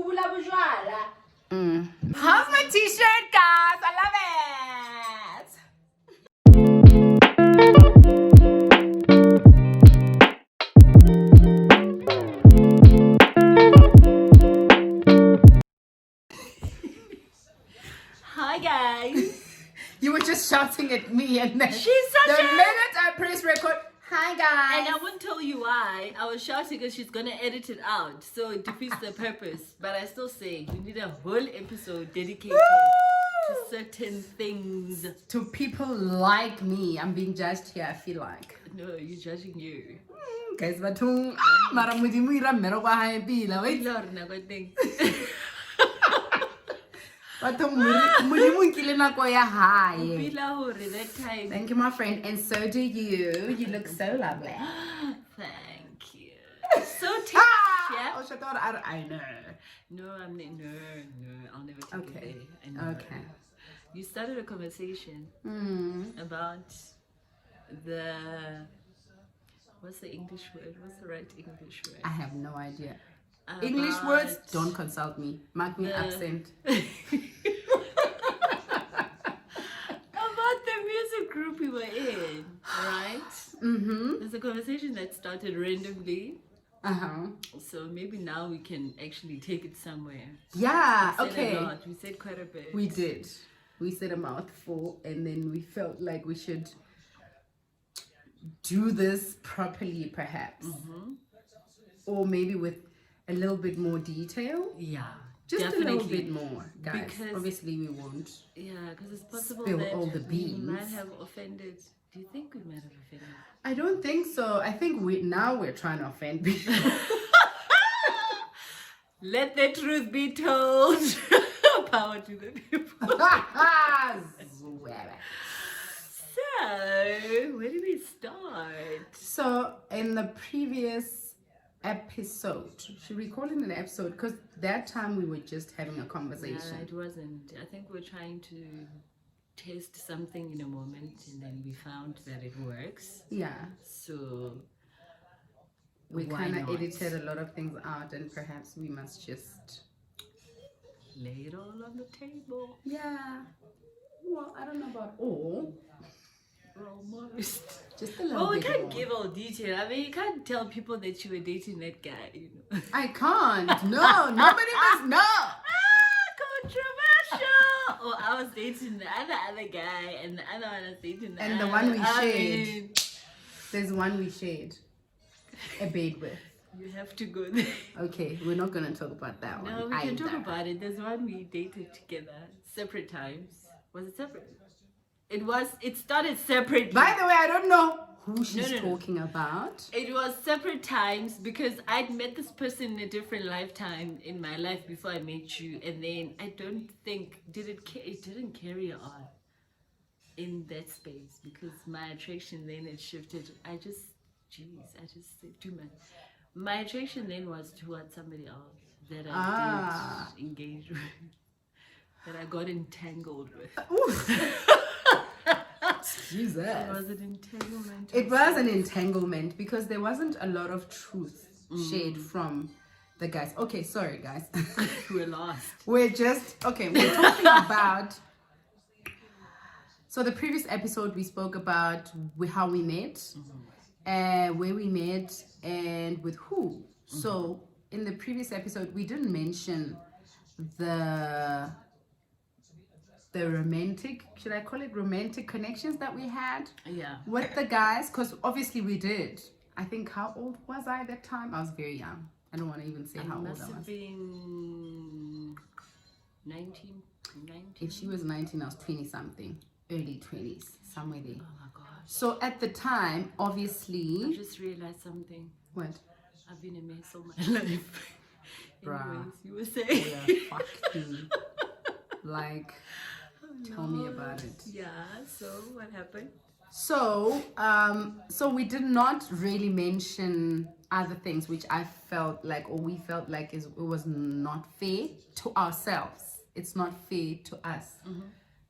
How's my t-shirt, guys? I love it. Hi guys. You were just shouting at me, and then She's such the a- minute I press record, hi guys. And I won't tell you why. I was shouting because she's gonna edit it out, so it defeats the purpose. But I still say we need a whole episode dedicated to certain things. To people like me, I'm being judged here. I feel like. No, you're judging you. Guys, bathong mara modimo ira mmereko wa hae pila. Wait. Bathong modimo nkile nako ya hae. That time. Thank you, my friend, and so do you. You look so lovely. Thank you. So tasty. Yeah. Oh, shut up. I know. No, I'm not. No, I'll never take Okay. it there. I know. Okay. You started a conversation about the what's the English word? What's the right English word? I have no idea. English words, About don't consult me. Mark me the- absent. About the music group we were in, right? There's a conversation that started randomly, so maybe now we can actually take it somewhere. Yeah, We said a okay. lot. We said quite a bit. We did. We said a mouthful, and then we felt like we should do this properly, perhaps. Or maybe with a little bit more detail. Yeah, Just definitely. a little bit more, guys. Because- Obviously, we won't. Yeah, because it's possible Spill that all the we might beans. have offended. Do you think we might have offended? I don't think so. I think we're trying to offend people. Let the truth be told. Power to the people. So, where do we start? So, in the previous episode, should we call it an episode? Because that time we were just having a conversation. It wasn't. I think we're trying to test something in a moment, and then we found that it works. Yeah, So we why kind of not? edited a lot of things out, and perhaps we must just. Lay it all on the table. Yeah. Well, I don't know about all. Almost. Just a little Well, we bit can't more. give all detail. I mean, you can't tell people that you were dating that guy, you know. I can't. No, nobody must know. Controversial! Or I was dating the other guy, and the other one was dating the And the other. one we I shared. mean, There's one we shared a bed with. you have to go there. Okay, we're not gonna talk about that one. No, we can talk either. about it. There's one we dated together, separate times. Was it separate? It started separately. By the way, I don't know who she's no. talking about. It was separate times because I'd met this person in a different lifetime in my life before I met you, and then I don't think it didn't carry on in that space because my attraction then it shifted. I just said too much. My attraction then was towards somebody else that I did engage with, that I got entangled with. Jesus. It was an entanglement. It was an entanglement because there wasn't a lot of truth shared from the guys. Okay, sorry guys. We're lost. We're talking about. So the previous episode we spoke about how we met, where we met, and with who. So in the previous episode we didn't mention the romantic, should I call it romantic connections that we had Yeah. with the guys, because obviously we did. I think, how old was I at that time? I was very young. I don't want to even say how old I Must have was. been 19. If she was 19, I was 20 something, early 20s, somewhere there. Oh my gosh. So at the time, I obviously, just realized something. what? I've been a mess all my life. Bruh. Anyways, you were saying. Yeah, fuck me. Like, tell me about it. Yeah, so what happened? So, so we did not really mention other things, which I felt like, or we felt like, it was not fair to ourselves. It's not fair to us,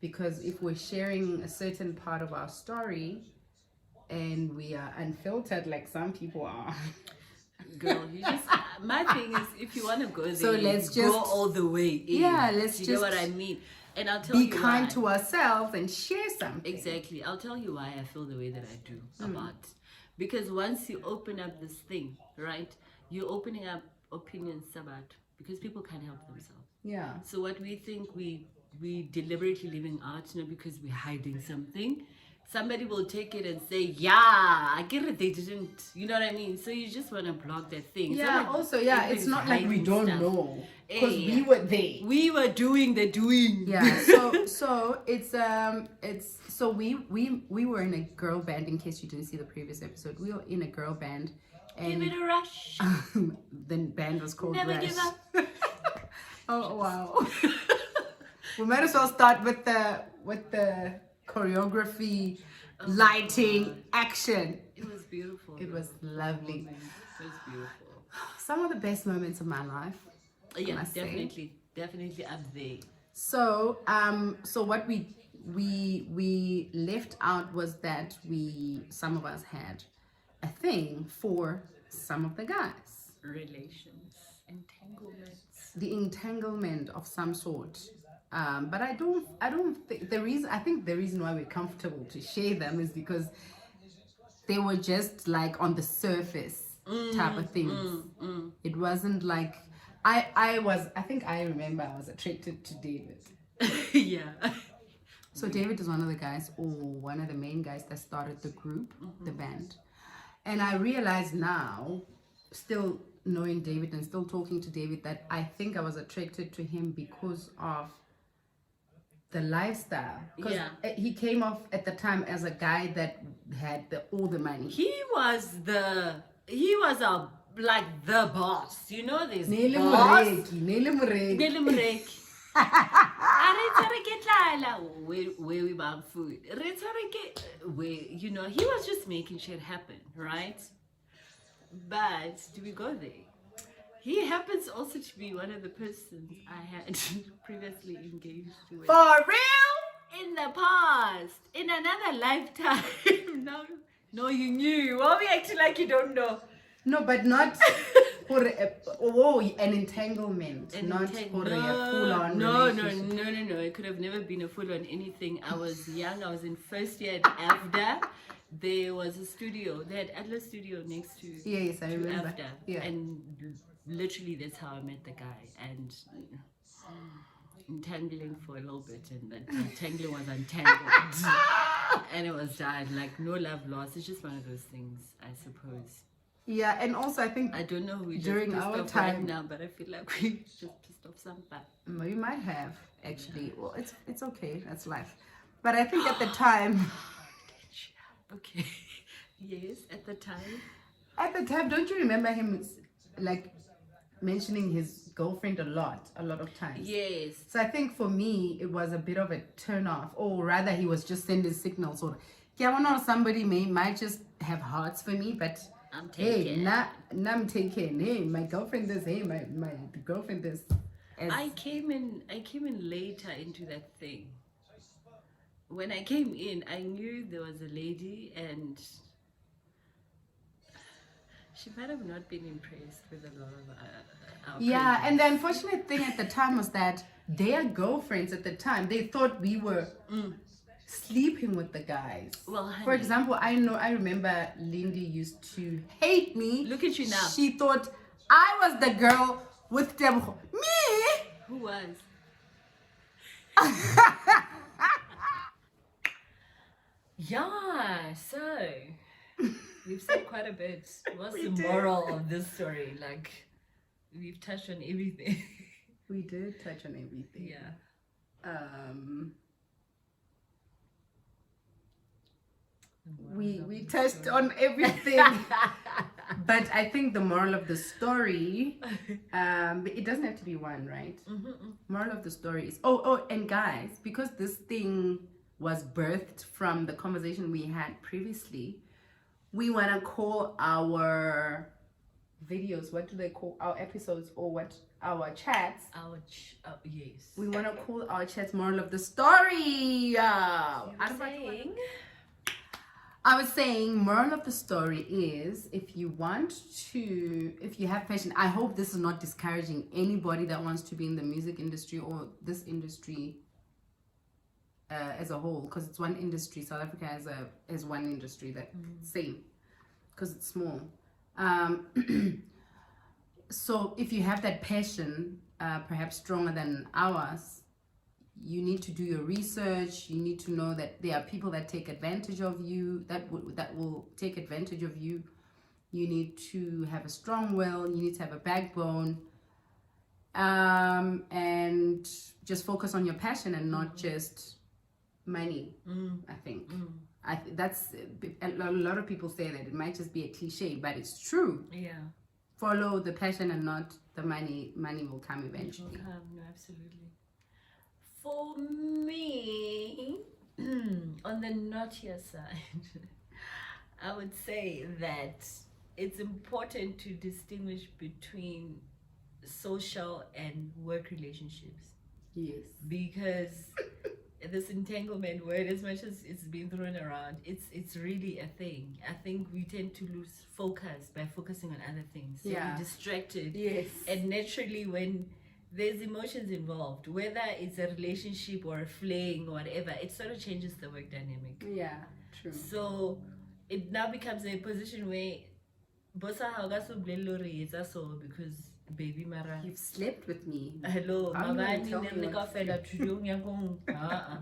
because if we're sharing a certain part of our story, and we are unfiltered, like some people are, girl. You just my thing is, if you want to go there, So let's go just- all the way in. Yeah, let's you know what just I mean. And I'll tell be you kind why. to ourselves and share something. Exactly. I'll tell you why I feel the way that I do Mm. about. Because once you open up this thing, right, you're opening up opinions about, because people can't help themselves. Yeah. So what we think we deliberately leaving out, because we're hiding something, somebody will take it and say, yeah, I get it, they didn't, you know what I mean? So you just want to block that thing. It's Yeah, not like also, yeah, it's everybody's not like we hiding don't stuff. know. Because Yeah. we were there. We were doing the doing. Yeah, so it's so we were in a girl band. In case you didn't see the previous episode, we were in a girl band, Give and it a rush. the band was called Never Rush. give up. Oh wow. We might as well start with the choreography, lighting, action. It was beautiful. It was lovely. It was beautiful. Some of the best moments of my life. Yeah, must say. definitely up there. So so what we left out was that some of us had a thing for some of the guys. Relations, entanglements. The entanglement of some sort. But I don't think I think the reason why we're comfortable to share them is because they were just like on the surface type of things. It wasn't like I think I remember I was attracted to David. Yeah. So David is one of the guys, or one of the main guys that started the group, the band. And I realize now, still knowing David and still talking to David, that I think I was attracted to him because of the lifestyle. Because Yeah. he came off at the time as a guy that had all the money. He was like the boss. You know this Nele boss. Moreki, Nele Moreki. Nele Moreki. Where we buy food. He was just making shit happen, right? But do we go there? He happens also to be one of the persons I had previously engaged with. For real? In the past, in another lifetime. No, you knew. Why are we acting like you don't know? No, but not for an entanglement, not for a full-on relationship. No. It could have never been a full-on anything. I was young. I was in first year at AFDA. There was a studio. They had Atlas Studio next to Yes, I remember. AFDA. Yeah. And literally that's how I met the guy. And entangling for a little bit, and then entangling was untangled. And it was done. Like, no love lost. It's just one of those things, I suppose. Yeah, and also I think I don't know who we during just pissed our off time right now, but I feel like we just pissed off somebody. we might have actually. Well, it's okay. That's life. But I think at the time, Okay. Yes, at the time. don't you remember him like mentioning his girlfriend a lot of times? Yes. So I think for me it was a bit of a turn off, or rather he was just sending signals. Or yeah, well, somebody might just have hearts for me, but I'm hey, taken. I'm taken. Hey, my girlfriend this. Hey, my girlfriend this. I came in later into that thing. When I came in, I knew there was a lady, and she might have not been impressed with a lot of our Yeah, presence. and the unfortunate thing at the time was that their girlfriends at the time, they thought we were sleeping with the guys. Well, for honey. example, I remember Lindy used to hate me. Look at you now. She thought I was the girl with them. Me? Who was? Yeah, so we've said quite a bit. What's the moral of this story? Like, we've touched on everything. We did touch on everything. Yeah. We touched on everything. But I think the moral of the story, it doesn't have to be one, right? Moral of the story is, and guys, because this thing was birthed from the conversation we had previously, we want to call our videos, what do they call our episodes, or what our chats? Yes. We want to call our chats moral of the story. Saying? I was saying, moral of the story is, if you have passion, I hope this is not discouraging anybody that wants to be in the music industry or this industry as a whole, because it's one industry. South Africa has one industry that same, because it's small. So if you have that passion, perhaps stronger than ours, you need to do your research. You need to know that there are people that take advantage of you, that will take advantage of you. You need to have a strong will. You need to have a backbone, and just focus on your passion and not just money. I think that's a lot of people say that it might just be a cliche, but it's true. Yeah. Follow the passion and not the money. Money will come eventually. It will come, no, absolutely. For me, on the naughtier side, I would say that it's important to distinguish between social and work relationships. Yes. Because this entanglement word, as much as it's been thrown around, it's really a thing. I think we tend to lose focus by focusing on other things. So we're distracted. Yes. And naturally, when there's emotions involved, whether it's a relationship or a fling or whatever, it sort of changes the work dynamic. Yeah, true. So it now becomes a position where bosa haugaso blelori it's also because baby mara You've slept with me. hello How you gonna mabani tell me nenne what to kafela tudong yakong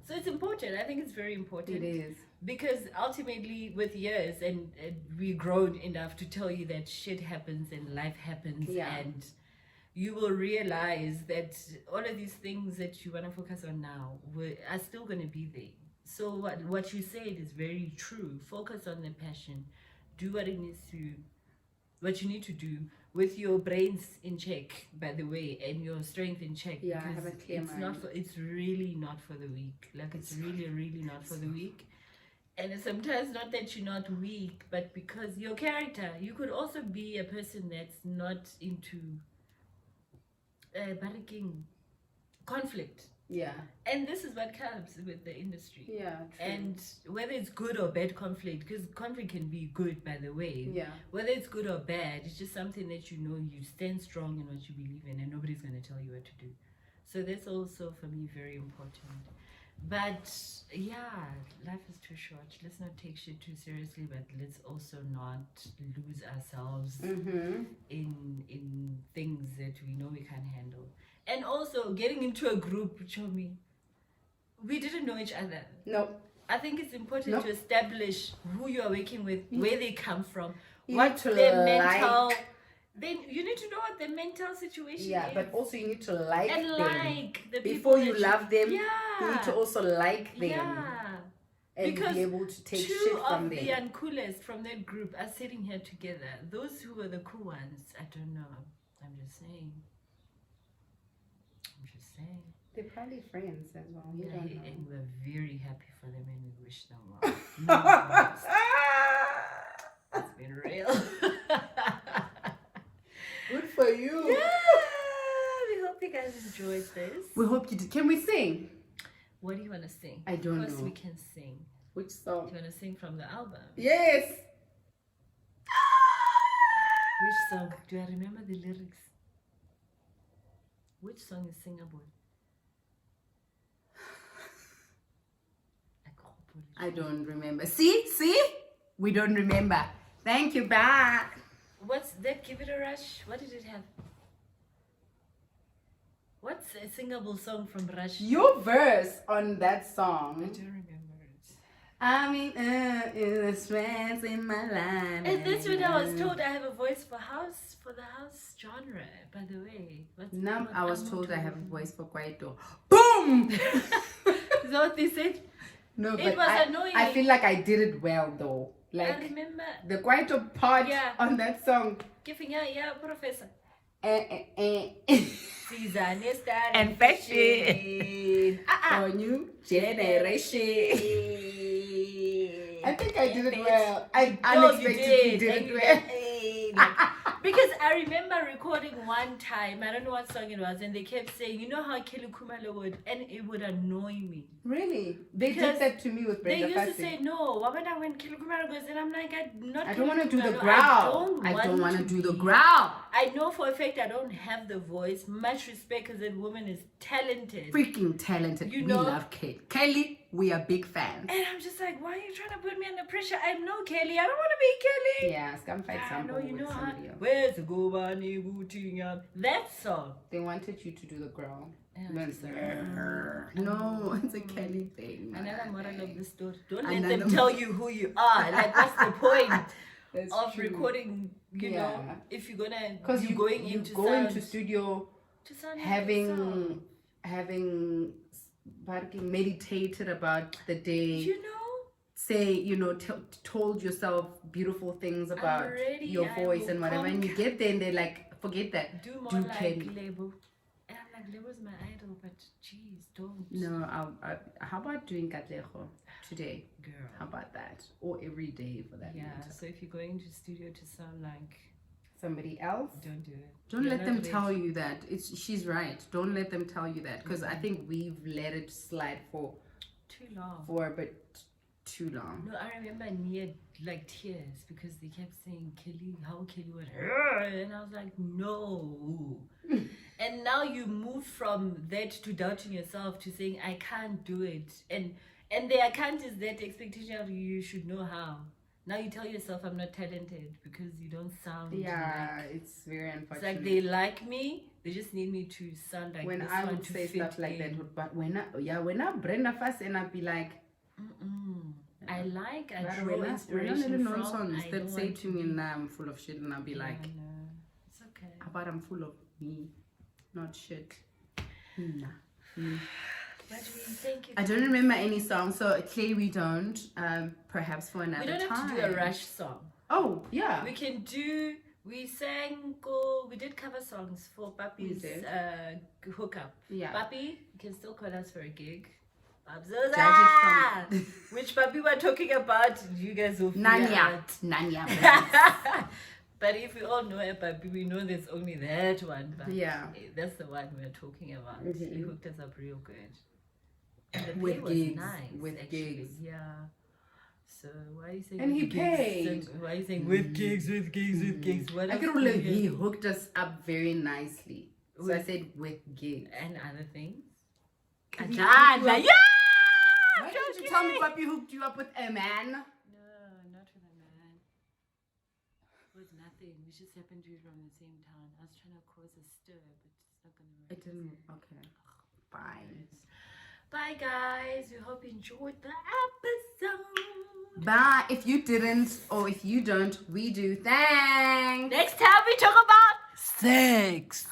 so it's important. I think it's very important. It is. Because ultimately, with years, and we've grown enough to tell you that shit happens and life happens, and you will realize that all of these things that you want to focus on now are still going to be there. So what you said is very true. Focus on the passion. Do what you need to do with your brains in check, by the way, and your strength in check. Yeah, have a clear mind. It's really not for the weak. Like, it's really, really not for the weak. And it's sometimes not that you're not weak, but because your character, you could also be a person that's not into barricking conflict. Yeah. And this is what comes with the industry. Yeah, true. And whether it's good or bad conflict, because conflict can be good, by the way. Yeah. Whether it's good or bad, it's just something that you stand strong in what you believe in, and nobody's going to tell you what to do. So that's also, for me, very important. But yeah, life is too short. Let's not take shit too seriously, but let's also not lose ourselves in things that we know we can't handle. And also, getting into a group, Chomi, we didn't know each other. No. I think it's important to establish who you are working with, where they come from, You what need to their mental. like. Then you need to know what their mental situation is. Yeah, but also you need to like and them. like the people Before you that love them, Yeah. you need to also like them. Yeah. And Because be able to take two shit of from the them. uncoolest from that group are sitting here together. Those who were the cool ones, I don't know. I'm just saying. They're probably friends as well. You don't know. And we're very happy for them and we wish them well. No, it's been real. Good for you. Yeah, we hope you guys enjoyed this. We hope you did. Can we sing? What do you want to sing? I don't Of course know. we can sing. Which Do song? you want to sing from the album? Yes. Which song? Do I remember the lyrics? Which song is singable? I don't remember. See? We don't remember. Thank you. Bye. What's that? Give It a Rush. What did it have? What's a singable song from Rush? Your verse on that I song. don't remember it. I mean, in the strands in my life. And that's when I was told I have a voice for the house genre. By the way, No, I was told I have a voice for Kwaito. Boom! Is that what they said? No, It but was annoying. I feel like I did it well though. I Like remember the Kwaito part Yeah. on that song. giving yeah, Professor. And Season is starting. And fashion. For new generation. I think I did it well. I No, you unexpectedly did it well. well. Because I remember recording one time, I don't know what song it was, and they kept saying, you know how Kelly Khumalo would, and it would annoy me. Really? They Because did that to me with They Brenda used to Fassie. say, no, Wabada when Kelly Khumalo goes, and I'm like, I don't want to do the Khumalo, growl. I don't want to do the growl. I know for a fact I don't have the voice. Much respect because that woman is talented. Freaking talented. You We know? love Kate. Kelly, we are big fans. And I'm just like, why are you trying to put me under pressure? I'm no Kelly. I don't want to be Kelly. Yeah, come fight I something know, you with know how. somebody else. Where's the Gobani Booting? That song. They wanted you to do the growl. Yeah, No, it's like, no, it's a Kelly thing. Another moral of the story. Don't let Another them tell you who you are. Like, what's the point That's of true. recording? You know, Yeah. if you're gonna, Because you going you into go sound, into studio to sound like yourself. having meditated about the day. You know. Say, you know, told yourself beautiful things about Already your I voice will and whatever, and you get there and they're like, forget that. Do more Do like Kelly. Lebo. And I'm like, Lebo's my idol, but jeez, don't. No, how about doing Katlejo today? Girl. How about that? Or every day for that Yeah, matter. so if you're going to studio to sound like, Somebody else? don't do it. Don't You're let them not tell ready. you that. She's right. Don't let them tell you that, because I think we've let it slide for Too long. a bit too long. No, I remember near like tears because they kept saying Kelly, how Kelly would, and I was like, no. And now you move from that to doubting yourself to saying I can't do it, and the I can't is that expectation of you should know how. Now you tell yourself I'm not talented because you don't sound Yeah, like. it's very It's unfortunate. like they like me, they just need me to sound like When this I one would to say fit stuff like in. that, but when I Brenda Fassie and I'd be like, I like, I "Brother, draw we're not inspiration little from. nonsense I that don't say want to me be- now I'm full of shit, and I'll be like, Yeah, no, it's okay. how about I'm full of me, not shit. Nah. But we thank you. I don't remember any songs, so clearly we don't. Perhaps for another We don't time. have to do a rush song. Oh yeah. We can do. We sang. We did cover songs for Papi's did. hookup. Yeah. Papi, you can still call us for a gig. Judge it from- Which Papi we're talking about? You guys will figure Nanya. out. Nanya. But if we all know a Papi, we know there's only that one. But Yeah. that's the one we're talking about. He hooked us up real good. And the pay With was gigs, nice, with actually. gigs. Yeah. So why are you saying And with he gigs? paid. Why are you saying with gigs, with gigs, with gigs? What I else could do only you he get? hooked us up very nicely. So I With- said with gigs. And other things. Could we- Ajahla, yeah! Why didn't you tell me Papi hooked you up with a man? No, not with a man. With nothing. We just happened to be from the same town. I was trying to cause a stir, but it's not gonna work. It didn't. Okay. Fine. Bye guys. We hope you enjoyed the episode. Bye. If you didn't, or if you don't, we do. Thanks. Next time we talk about sex.